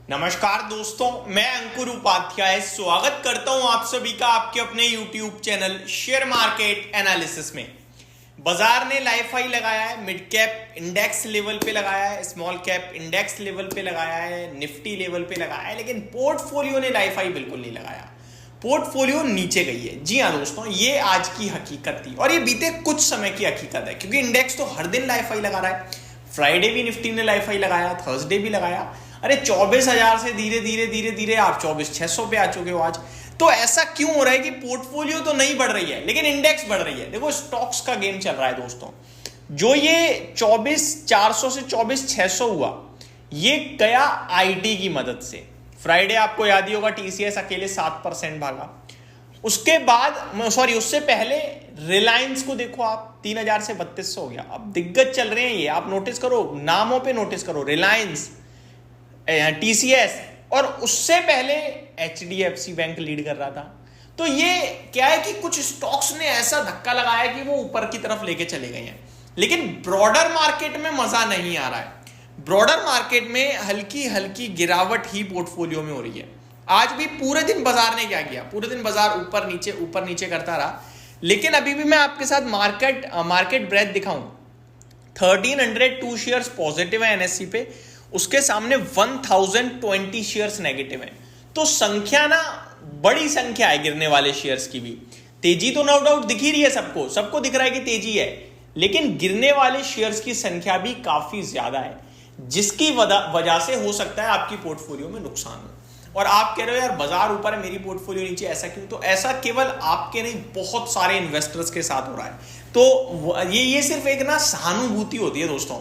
नमस्कार दोस्तों, मैं अंकुर उपाध्याय स्वागत करता हूं आप सभी का आपके अपने YouTube channel share market analysis में। बाजार ने लाइफ हाई लगाया है, मिड कैप इंडेक्स लेवल पे लगाया है, स्मॉल कैप इंडेक्स लेवल पे लगाया है, निफ्टी लेवल पे लगाया है, लेकिन पोर्टफोलियो ने लाइफ हाई बिल्कुल नहीं लगाया। पोर्टफोलियो नीचे गई है। जी हाँ दोस्तों, ये आज की हकीकत थी और ये बीते कुछ समय की हकीकत है, क्योंकि इंडेक्स तो हर दिन लाइफ हाई लगा रहा है। फ्राइडे भी निफ्टी ने लाइफ हाई लगाया, थर्सडे भी लगाया। अरे 24,000 से धीरे धीरे आप 24,600 पे आ चुके हो आज। तो ऐसा क्यों हो रहा है कि पोर्टफोलियो तो नहीं बढ़ रही है लेकिन इंडेक्स बढ़ रही है? देखो, स्टॉक्स का गेम चल रहा है दोस्तों। जो ये 24,400 से 24,600 हुआ, ये गया आईटी की मदद से। फ्राइडे आपको याद ही होगा, टीसीएस अकेले 7% भागा। उसके बाद उससे पहले रिलायंस को देखो आप, 3,000 से 3,200 हो गया। अब दिग्गज चल रहे हैं ये, आप नोटिस करो, नामों पे नोटिस करो, रिलायंस, टीसीएस, और उससे पहले एचडीएफसी बैंक लीड कर रहा था। तो ये क्या है कि कुछ स्टॉक्स ने ऐसा धक्का लगाया कि वो ऊपर की तरफ लेके चले गए हैं, लेकिन ब्रॉडर मार्केट में मजा नहीं आ रहा है। ब्रॉडर मार्केट में हल्की हल्की गिरावट ही पोर्टफोलियो में हो रही है। आज भी पूरे दिन बाजार ने क्या किया? पूरे दिन बाजार ऊपर नीचे करता रहा, लेकिन अभी भी मैं आपके साथ मार्केट ब्रेथ दिखाऊं। 1,302 शेयर्स पॉजिटिव है एनएससी पे, उसके सामने 1,020 शेयर्स नेगेटिव है। तो संख्या ना, बड़ी संख्या है गिरने वाले शेयर्स की भी। तेजी तो नो डाउट दिख ही रही है, सबको दिख रहा है कि तेजी है, लेकिन गिरने वाले शेयर्स की संख्या भी काफी ज्यादा है, जिसकी वजह से हो सकता है आपकी पोर्टफोलियो में नुकसान हो। और आप कह रहे हो यार बाजार ऊपर है, मेरी पोर्टफोलियो नीचे, ऐसा क्यों? तो ऐसा केवल आपके नहीं, बहुत सारे इन्वेस्टर्स के साथ हो रहा है। तो ये सिर्फ एक ना सहानुभूति होती है दोस्तों।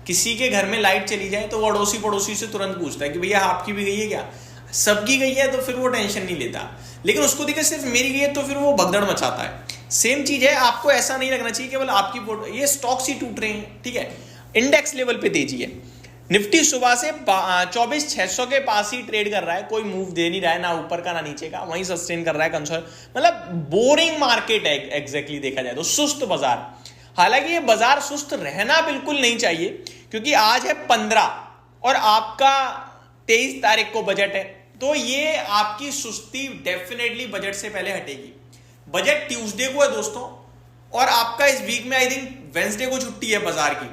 किसी के घर में लाइट चली जाए तो वो अड़ोसी पड़ोसी से तुरंत पूछता है कि भैया आपकी भी गई है क्या? सबकी गई है तो फिर वो टेंशन नहीं लेता, लेकिन उसको दिखे सिर्फ मेरी गई है तो फिर वो भगदड़ मचाता है। सेम चीज है, आपको ऐसा नहीं लगना चाहिए केवल आपकी ये स्टॉक्स ही टूट रहे हैं, ठीक है। इंडेक्स लेवल पे तेजी है। निफ्टी सुबह से 24,600 के पास ही ट्रेड कर रहा है, कोई मूव दे नहीं रहा है, ना ऊपर का ना नीचे का, वहीं सस्टेन कर रहा है कंसोल। मतलब बोरिंग मार्केट है एग्जैक्टली देखा जाए तो, सुस्त बाजार। हालांकि ये बाजार सुस्त रहना बिल्कुल नहीं चाहिए, क्योंकि आज है 15 और आपका 23 तारीख को बजट है, तो ये आपकी सुस्ती डेफिनेटली बजट से पहले हटेगी। बजट ट्यूसडे को है दोस्तों, और आपका इस वीक में आई थिंक वेंसडे को छुट्टी है बाजार की,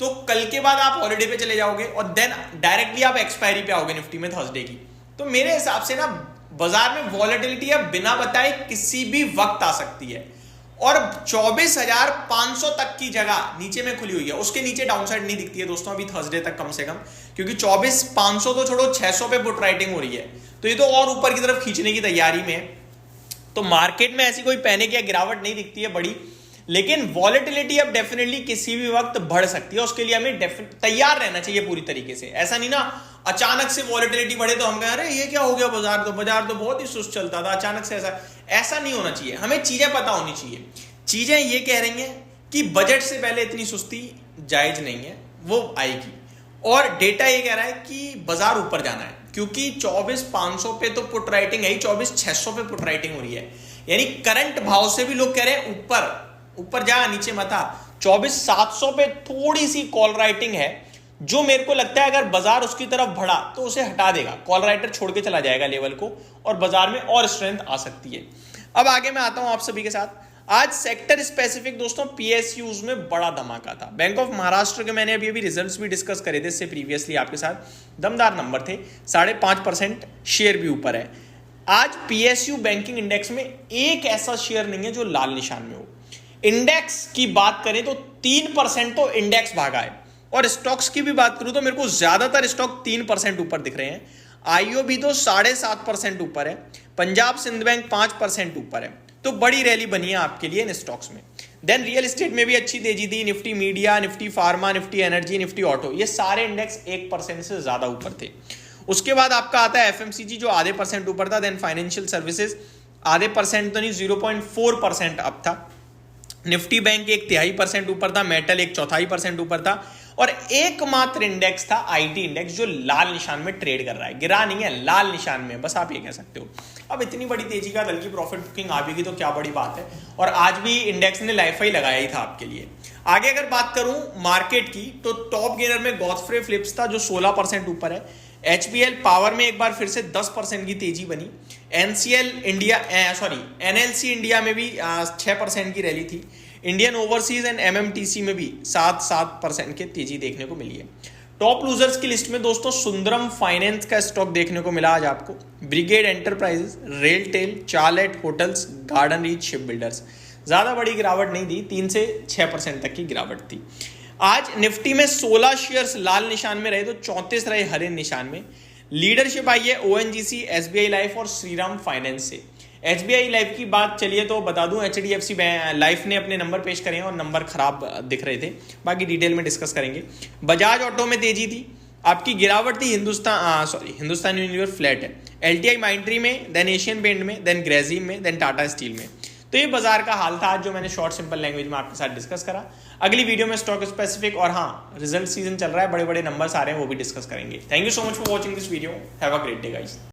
तो कल के बाद आप हॉलिडे पे चले जाओगे और देन डायरेक्टली आप एक्सपायरी पे आओगे निफ्टी में थर्सडे की। तो मेरे हिसाब से ना, बाजार में वॉलेटिलिटी अब बिना बताए किसी भी वक्त आ सकती है, और 24,500 तक की जगह नीचे में खुली हुई है, उसके नीचे डाउनसाइड नहीं दिखती है दोस्तों अभी थर्सडे तक कम से कम, क्योंकि 24,500 तो छोड़ो, 600 पे पुट राइटिंग हो रही है, तो ये तो और ऊपर की तरफ खींचने की तैयारी में है। तो मार्केट में ऐसी कोई पैनिक या गिरावट नहीं दिखती है बड़ी, लेकिन वॉलेटिलिटी अब डेफिनेटली किसी भी वक्त बढ़ सकती है। उसके लिए हमें तैयार रहना चाहिए पूरी तरीके से। ऐसा नहीं ना अचानक से वॉलेटिलिटी बढ़े तो हम कहें अरे ये क्या हो गया, बाजार तो बहुत ही सुस्त चलता था, अचानक से ऐसा नहीं होना चाहिए। हमें चीजें पता होनी चाहिए। चीजें ये कह रही हैं कि बजट से पहले इतनी सुस्ती जायज नहीं है, वो आएगी, और डेटा ये कह रहा है कि बाजार ऊपर जाना है, क्योंकि 24,500 पे तो पुट राइटिंग है ही, 24,600 पे पुट राइटिंग हो रही है। यानी करंट भाव से भी लोग कह रहे हैं ऊपर जा, नीचे मत आ। 24,700 पे थोड़ी सी कॉल राइटिंग है, जो मेरे को लगता है अगर बाजार उसकी तरफ बढ़ा तो उसे हटा देगा, कॉल राइटर छोड़ के चला जाएगा लेवल को, और बाजार में और स्ट्रेंथ आ सकती है। अब आगे मैं आता हूं आप सभी के साथ। आज सेक्टर स्पेसिफिक दोस्तों पीएसयूज में बड़ा धमाका था। बैंक ऑफ महाराष्ट्र के मैंने अभी रिजल्ट्स भी डिस्कस करे थे इससे प्रीवियसली आपके साथ, दमदार नंबर थे, 5.5% शेयर भी ऊपर है। आज पीएसयू बैंकिंग इंडेक्स में एक ऐसा शेयर नहीं है जो लाल निशान में हो। इंडेक्स की बात करें तो 3% तो इंडेक्स भागा है, और स्टॉक्स की भी बात करूं तो मेरे को ज्यादातर स्टॉक 3% ऊपर दिख रहे हैं। आईओ भी तो 7.5% ऊपर है, पंजाब सिंध बैंक 5% ऊपर है। तो बड़ी रैली बनी है आपके लिए इन स्टॉक्स में। देन रियल एस्टेट में भी अच्छी तेजी थी, Nifty media, Nifty pharma, Nifty energy, Nifty auto, ये सारे इंडेक्स 1% से ज्यादा ऊपर थे। उसके बाद आपका आता है एफएमसीजी जो आधे % ऊपर था। देन फाइनेंशियल सर्विसेज आधे % तो नहीं, 0.4% अप था। निफ्टी बैंक 1/3% ऊपर था, मेटल 1/4% ऊपर था, और एकमात्र इंडेक्स था आईटी इंडेक्स जो लाल निशान में ट्रेड कर रहा है। गिरा नहीं है, लाल निशान में, बस आप ये कह सकते हो। अब इतनी बड़ी तेजी का दल की प्रॉफिट बुकिंग आ भी गई तो क्या बड़ी बात है, और आज भी इंडेक्स ने लाइफ हाई लगाया ही था आपके लिए। आगे अगर बात करूं मार्केट की, तो टॉप गेनर में गॉडफ्रे फिलिप्स था जो 16% ऊपर है। HPL पावर में एक बार फिर से 10% की तेजी बनी। NCL इंडिया NLC इंडिया में भी 6% की रैली थी। इंडियन ओवरसीज एंड MMTC में भी 7% की तेजी देखने को मिली है। टॉप लूजर्स की लिस्ट में दोस्तों सुंदरम फाइनेंस का स्टॉक देखने को मिला आज आपको, brigade enterprises, RailTel, Charlotte hotels, garden reach ship builders. ज्यादा बड़ी गिरावट नहीं थी, 3 से 6% तक की गिरावट थी। आज निफ्टी में 16 शेयर्स लाल निशान में रहे तो 34 रहे हरे निशान में। लीडरशिप आई है ONGC, SBI लाइफ और श्रीराम फाइनेंस से। SBI लाइफ की बात चलिए तो बता दूं, HDFC लाइफ ने अपने नंबर पेश करे हैं और नंबर खराब दिख रहे थे, बाकी डिटेल में डिस्कस करेंगे। बजाज ऑटो में तेजी थी, आपकी गिरावट थी। हिंदुस्तान यूनिलीवर फ्लैट है। LTI माइंट्री में, देन एशियन पेंट में, देन ग्रेजिम में, देन टाटा स्टील में। तो ये बाजार का हाल था आज जो मैंने शॉर्ट सिंपल लैंग्वेज में आपके साथ डिस्कस करा। अगली वीडियो में स्टॉक स्पेसिफिक और हाँ रिजल्ट सीजन चल रहा है, बड़े बड़े नंबर्स आ रहे हैं, वो भी डिस्कस करेंगे। Thank you so much for watching this video. Have a great day guys.